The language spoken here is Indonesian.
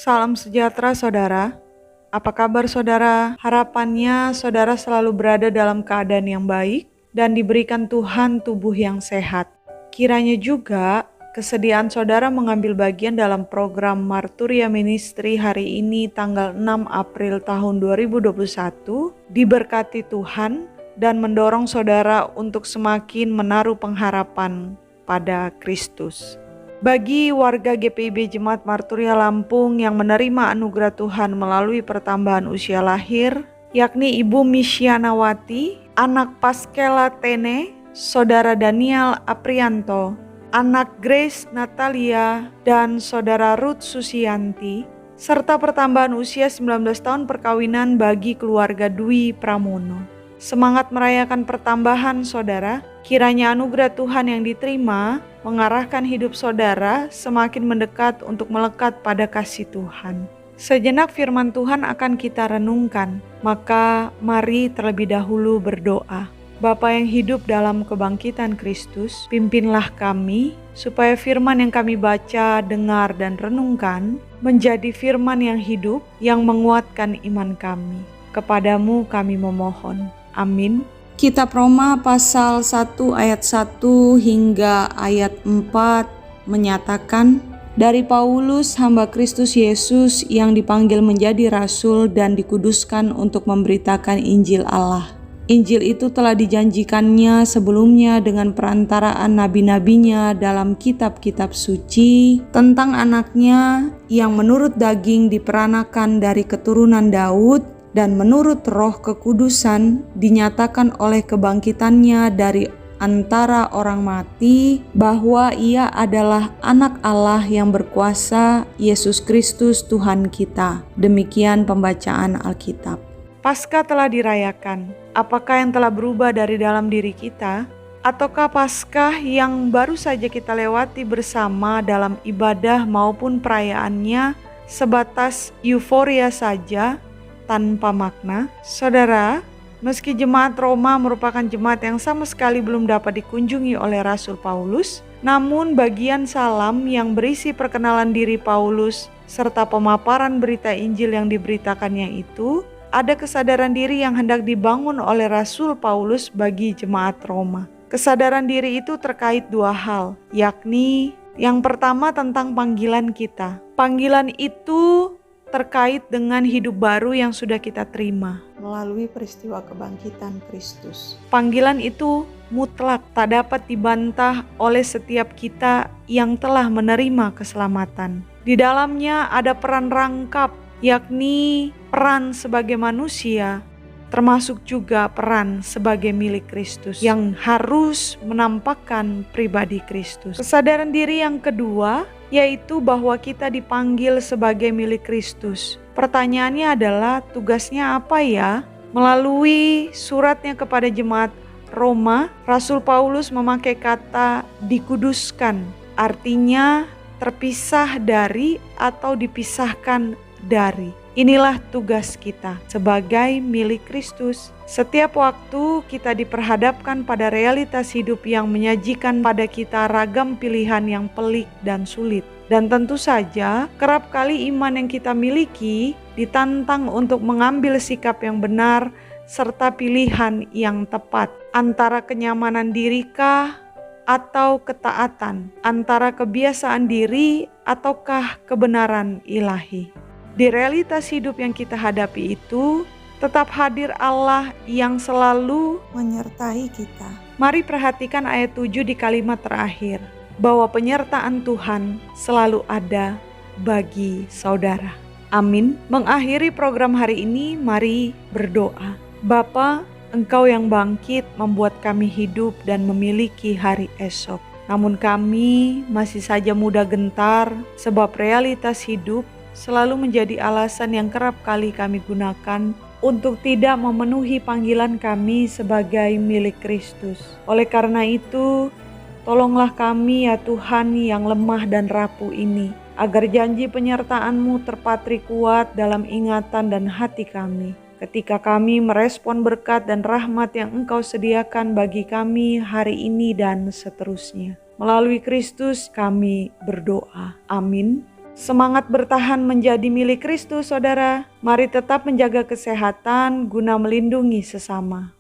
Salam sejahtera saudara. Apa kabar saudara? Harapannya saudara selalu berada dalam keadaan yang baik dan diberikan Tuhan tubuh yang sehat. Kiranya juga kesediaan saudara mengambil bagian dalam program Marturia Ministry hari ini tanggal 6 April tahun 2021 diberkati Tuhan dan mendorong saudara untuk semakin menaruh pengharapan pada Kristus. Bagi warga GPIB Jemaat Marturia Lampung yang menerima anugerah Tuhan melalui pertambahan usia lahir, yakni Ibu Misyanawati, anak Paskela Tene, Saudara Daniel Aprianto, anak Grace Natalia, dan Saudara Ruth Susianti, serta pertambahan usia 19 tahun perkawinan bagi keluarga Dwi Pramono. Semangat merayakan pertambahan saudara, kiranya anugerah Tuhan yang diterima mengarahkan hidup saudara semakin mendekat untuk melekat pada kasih Tuhan. Sejenak firman Tuhan akan kita renungkan, maka mari terlebih dahulu berdoa. Bapa yang hidup dalam kebangkitan Kristus, pimpinlah kami supaya firman yang kami baca, dengar, dan renungkan menjadi firman yang hidup yang menguatkan iman kami. Kepadamu kami memohon. Amin. Kitab Roma pasal 1 ayat 1 hingga ayat 4 menyatakan, dari Paulus hamba Kristus Yesus yang dipanggil menjadi rasul dan dikuduskan untuk memberitakan Injil Allah. Injil itu telah dijanjikannya sebelumnya dengan perantaraan nabi-nabinya dalam kitab-kitab suci tentang anaknya yang menurut daging diperanakan dari keturunan Daud dan menurut roh kekudusan dinyatakan oleh kebangkitannya dari antara orang mati bahwa ia adalah anak Allah yang berkuasa, Yesus Kristus Tuhan kita. Demikian pembacaan Alkitab. Paskah telah dirayakan. Apakah yang telah berubah dari dalam diri kita? Ataukah Paskah yang baru saja kita lewati bersama dalam ibadah maupun perayaannya sebatas euforia saja tanpa makna? Saudara, meski jemaat Roma merupakan jemaat yang sama sekali belum dapat dikunjungi oleh Rasul Paulus, namun bagian salam yang berisi perkenalan diri Paulus serta pemaparan berita Injil yang diberitakannya itu, ada kesadaran diri yang hendak dibangun oleh Rasul Paulus bagi jemaat Roma. Kesadaran diri itu terkait dua hal, yakni yang pertama tentang panggilan kita. Panggilan itu terkait dengan hidup baru yang sudah kita terima melalui peristiwa kebangkitan Kristus. Panggilan itu mutlak, tak dapat dibantah oleh setiap kita yang telah menerima keselamatan. Di dalamnya ada peran rangkap, yakni peran sebagai manusia, termasuk juga peran sebagai milik Kristus yang harus menampakkan pribadi Kristus. Kesadaran diri yang kedua yaitu bahwa kita dipanggil sebagai milik Kristus. Pertanyaannya adalah tugasnya apa ya? Melalui suratnya kepada jemaat Roma, Rasul Paulus memakai kata dikuduskan, artinya terpisah dari atau dipisahkan dari. Inilah tugas kita sebagai milik Kristus. Setiap waktu kita diperhadapkan pada realitas hidup yang menyajikan pada kita ragam pilihan yang pelik dan sulit. Dan tentu saja kerap kali iman yang kita miliki ditantang untuk mengambil sikap yang benar serta pilihan yang tepat. Antara kenyamanan dirikah atau ketaatan, antara kebiasaan diri ataukah kebenaran ilahi. Di realitas hidup yang kita hadapi itu, tetap hadir Allah yang selalu menyertai kita. Mari perhatikan ayat 7 di kalimat terakhir, bahwa penyertaan Tuhan selalu ada bagi saudara. Amin. Mengakhiri program hari ini, mari berdoa. Bapa, Engkau yang bangkit membuat kami hidup dan memiliki hari esok. Namun kami masih saja mudah gentar sebab realitas hidup selalu menjadi alasan yang kerap kali kami gunakan untuk tidak memenuhi panggilan kami sebagai milik Kristus. Oleh karena itu, tolonglah kami ya Tuhan yang lemah dan rapuh ini, agar janji penyertaan-Mu terpatri kuat dalam ingatan dan hati kami. Ketika kami merespon berkat dan rahmat yang Engkau sediakan bagi kami hari ini dan seterusnya. Melalui Kristus kami berdoa. Amin. Semangat bertahan menjadi milik Kristus, saudara. Mari tetap menjaga kesehatan guna melindungi sesama.